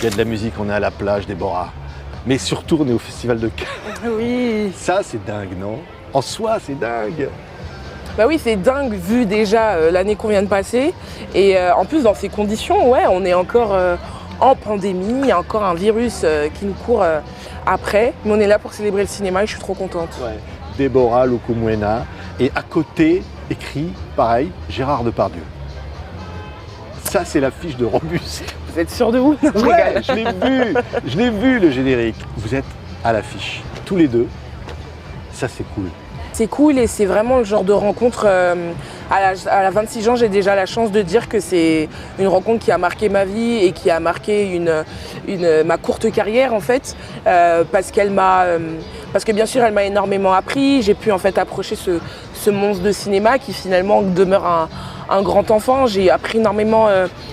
y a de la musique, on est à la plage, Déborah. Mais surtout, on est au Festival de Cannes. Oui. Ça, c'est dingue, non? En soi, c'est dingue. Bah oui, c'est dingue vu déjà l'année qu'on vient de passer. Et en plus, dans ces conditions, ouais, on est encore en pandémie, il y a encore un virus qui nous court après. Mais on est là pour célébrer le cinéma et je suis trop contente. Ouais. Déborah Lukumwena. Et à côté, écrit, pareil, Gérard Depardieu. Ça, c'est l'affiche de Robuste. Vous êtes sûr de vous? Non, Ouais, je l'ai vu le générique. Vous êtes à l'affiche, tous les deux. Ça, c'est cool. C'est cool et c'est vraiment le genre de rencontre. À la 26 ans, j'ai déjà la chance de dire que c'est une rencontre qui a marqué ma vie et qui a marqué ma courte carrière en fait, parce que bien sûr, elle m'a énormément appris. J'ai pu en fait approcher ce monstre de cinéma qui finalement demeure un grand enfant. J'ai appris énormément.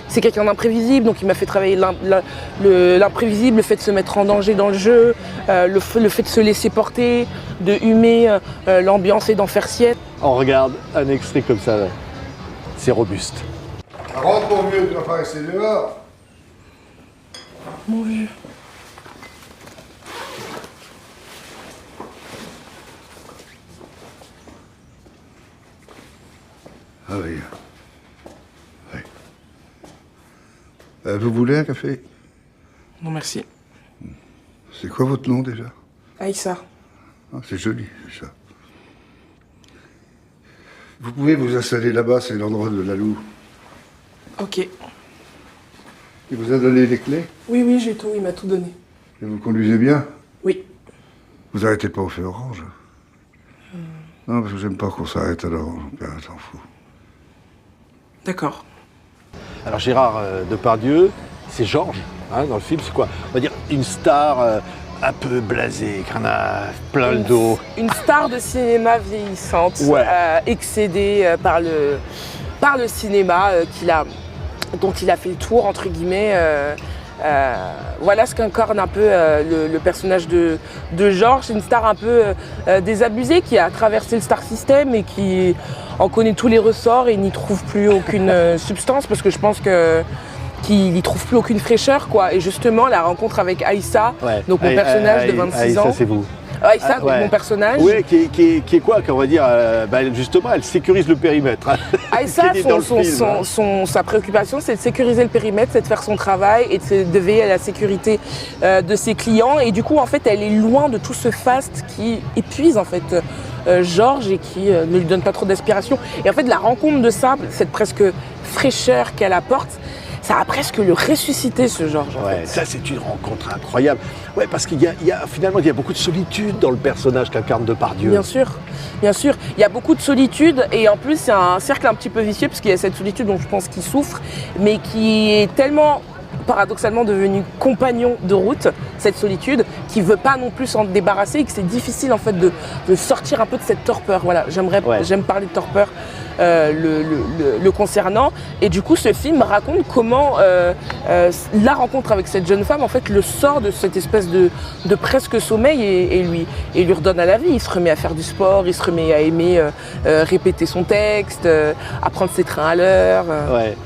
C'est quelqu'un d'imprévisible, donc il m'a fait travailler l'imprévisible, le fait de se mettre en danger dans le jeu, le fait de se laisser porter, de humer l'ambiance et d'en faire sienne. On regarde un extrait comme ça, là. C'est Robuste. Rentre mon vieux, tu vas pas rester dehors. Mon vieux. Ah oui. Oui. Vous voulez un café? Non merci. C'est quoi votre nom déjà? Aïssa. Ah, c'est joli, c'est ça. Vous pouvez vous installer là-bas, c'est l'endroit de la Loue. Ok. Il vous a donné les clés? Oui, j'ai tout, il m'a tout donné. Et vous conduisez bien? Oui. Vous arrêtez pas au feu orange? Non, parce que j'aime pas qu'on s'arrête à l'orange, on perd un temps fou. D'accord. Alors Gérard Depardieu, c'est Georges, hein, dans le film, c'est quoi? On va dire une star un peu blasée, qui en a plein le dos. Une star de cinéma vieillissante, Ouais. excédée par le cinéma dont il a fait le tour, entre guillemets. Voilà ce qu'incarne un peu le personnage de Georges. C'est une star un peu désabusée qui a traversé le star system et qui en connaît tous les ressorts et n'y trouve plus aucune substance parce que je pense qu'il n'y trouve plus aucune fraîcheur, quoi. Et justement, la rencontre avec Aïssa, Ouais. donc mon personnage de 26 ans. Ça, c'est vous. Aïssa, donc Ouais. mon personnage. Oui, qui est quoi, qu'on va dire, justement, elle sécurise le périmètre. Aïssa, Qui est dans le film, sa préoccupation, c'est de sécuriser le périmètre, c'est de faire son travail et de veiller à la sécurité de ses clients. Et du coup, en fait, elle est loin de tout ce faste qui épuise, en fait, Georges et qui ne lui donne pas trop d'aspiration. Et en fait, la rencontre de ça, cette presque fraîcheur qu'elle apporte, ça a presque le ressuscité, ce Georges. En Ouais, fait. ça c'est une rencontre incroyable. Ouais, parce qu'il y a finalement il y a beaucoup de solitude dans le personnage qu'incarne Depardieu. Bien sûr. Il y a beaucoup de solitude et en plus c'est un cercle un petit peu vicieux parce qu'il y a cette solitude dont je pense qu'il souffre, mais qui est tellement paradoxalement devenu compagnon de route, cette solitude, qui veut pas non plus s'en débarrasser et que c'est difficile en fait de sortir un peu de cette torpeur. Voilà, j'aime parler de torpeur le concernant. Et du coup, ce film raconte comment la rencontre avec cette jeune femme en fait le sort de cette espèce de presque sommeil et lui redonne à la vie. Il se remet à faire du sport, il se remet à aimer répéter son texte, à prendre ses trains à l'heure.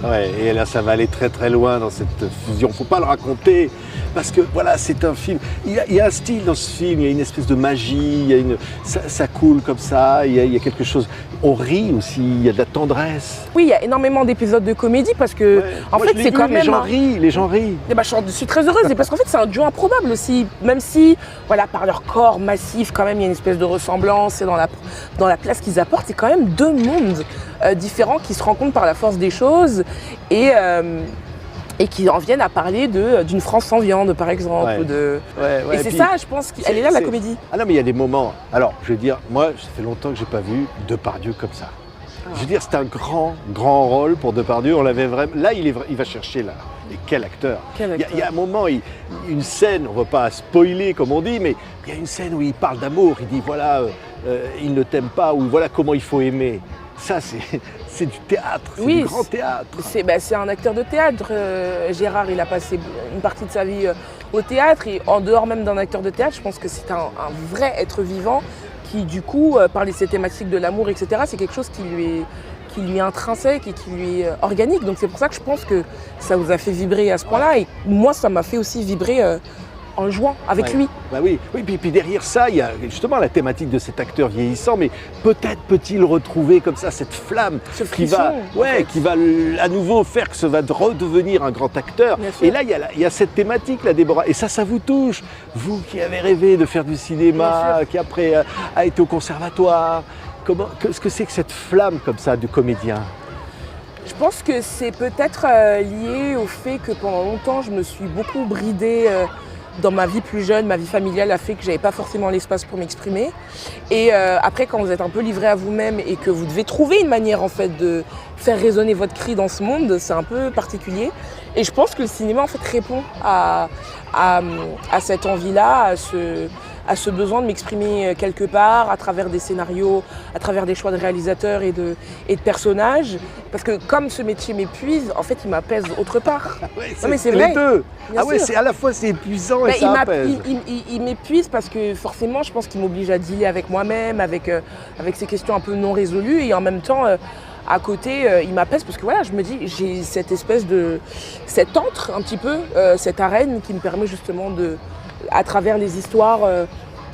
Ouais, et là ça va aller très très loin dans cette fusion. Faut pas le raconter parce que voilà, c'est un film. Il y a un style dans ce film, il y a une espèce de magie, ça coule comme ça, il y a quelque chose. On rit aussi, il y a de la tendresse. Oui, il y a énormément d'épisodes de comédie parce que en fait c'est quand même. Les gens rient. Et je suis très heureuse et parce qu'en fait c'est un duo improbable aussi, même si voilà par leur corps massif quand même il y a une espèce de ressemblance et dans la place qu'ils apportent, c'est quand même deux mondes différents qui se rencontrent par la force des choses et qui en viennent à parler d'une France sans viande, par exemple. Ouais. Et c'est ça, je pense qu'elle est là, la comédie. Ah non, mais il y a des moments... Alors, je veux dire, moi, ça fait longtemps que j'ai pas vu Depardieu comme ça. Je veux dire, c'est un grand rôle pour Depardieu. On l'avait vraiment... Là, il va chercher, là. Et quel acteur. Il y a un moment, une scène, on ne va pas spoiler, comme on dit, mais il y a une scène où il parle d'amour. Il dit, voilà, il ne t'aime pas, ou voilà comment il faut aimer. Ça, c'est du théâtre, c'est du grand théâtre. C'est un acteur de théâtre. Gérard, il a passé une partie de sa vie au théâtre. Et en dehors même d'un acteur de théâtre, je pense que c'est un vrai être vivant qui, du coup, parler de ces thématiques de l'amour, etc., c'est quelque chose qui qui lui est intrinsèque et qui lui est organique. Donc c'est pour ça que je pense que ça vous a fait vibrer à ce point-là. Et moi, ça m'a fait aussi vibrer en jouant avec lui. Bah oui, puis derrière ça, il y a justement la thématique de cet acteur vieillissant, mais peut-être peut-il retrouver comme ça cette flamme qui va à nouveau faire que ça va redevenir un grand acteur. Et là, il y a cette thématique, là, Déborah, et ça vous touche. Vous qui avez rêvé de faire du cinéma, qui après a été au conservatoire, qu'est-ce que c'est que cette flamme comme ça du comédien ? Je pense que c'est peut-être lié au fait que pendant longtemps, je me suis beaucoup bridée dans ma vie plus jeune. Ma vie familiale a fait que j'avais pas forcément l'espace pour m'exprimer. Et après, quand vous êtes un peu livré à vous-même et que vous devez trouver une manière en fait de faire résonner votre cri dans ce monde, c'est un peu particulier. Et je pense que le cinéma en fait répond à cette envie-là, à ce besoin de m'exprimer quelque part à travers des scénarios, à travers des choix de réalisateurs et de personnages. Parce que comme ce métier m'épuise, en fait, il m'apaise autre part. Non, mais c'est vrai. Les deux. C'est à la fois c'est épuisant et ça apaise. Il m'épuise parce que forcément, je pense qu'il m'oblige à dealer avec moi-même, avec ces questions un peu non résolues. Et en même temps, à côté, il m'apaise parce que voilà, je me dis, j'ai cette espèce cet antre un petit peu, cette arène qui me permet justement à travers les histoires,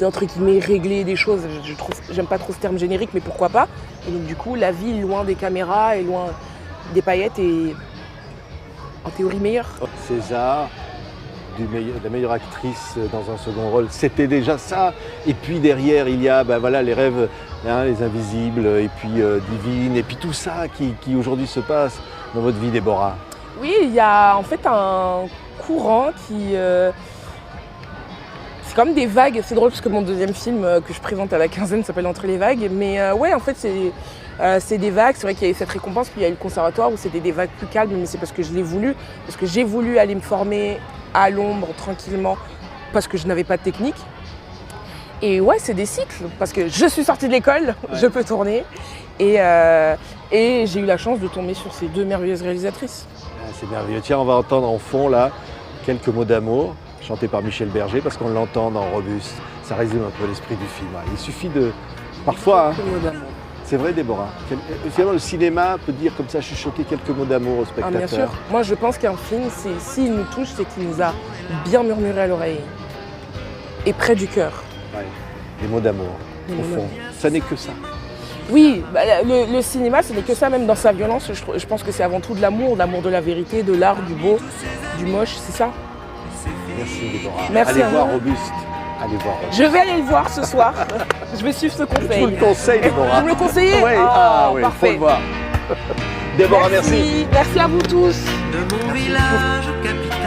d'entre guillemets, régler des choses. J'aime pas trop ce terme générique, mais pourquoi pas. Et donc du coup, la vie loin des caméras et loin des paillettes est en théorie meilleure. César, la meilleure actrice dans un second rôle, c'était déjà ça. Et puis derrière, il y a les rêves, les invisibles, et puis Divine, et puis tout ça qui aujourd'hui se passe dans votre vie, Déborah. Oui, il y a en fait un courant qui... C'est comme des vagues, c'est drôle parce que mon deuxième film que je présente à la quinzaine s'appelle Entre les vagues. Mais ouais, en fait, c'est des vagues. C'est vrai qu'il y a eu cette récompense, puis il y a eu le conservatoire où c'était des vagues plus calmes, mais c'est parce que je l'ai voulu. Parce que j'ai voulu aller me former à l'ombre, tranquillement, parce que je n'avais pas de technique. Et ouais, c'est des cycles, parce que je suis sortie de l'école, je peux tourner. Et j'ai eu la chance de tomber sur ces deux merveilleuses réalisatrices. C'est merveilleux. Tiens, on va entendre en fond, là, quelques mots d'amour, chanté par Michel Berger, parce qu'on l'entend dans Robuste. Ça résume un peu l'esprit du film. Il suffit de... Parfois... C'est vrai, Déborah. Finalement, le cinéma peut dire comme ça, chuchoter quelques mots d'amour au spectateur. Bien sûr. Moi, je pense qu'un film, s'il nous touche, c'est qu'il nous a bien murmuré à l'oreille. Et près du cœur. Ouais. Des mots d'amour, au fond. Ça n'est que ça. Oui, le cinéma, ce n'est que ça, même dans sa violence. Je pense que c'est avant tout de l'amour de la vérité, de l'art, du beau, du moche, c'est ça. Merci, Déborah. Merci. Allez voir Robuste. Allez voir. Je vais aller le voir ce soir. Je vais suivre ce conseil. Je vous le conseille, Déborah. Vous me le conseillez? Oui, oui, parfait. Faut le voir. Déborah, merci. Merci à vous tous. De mon village capitale.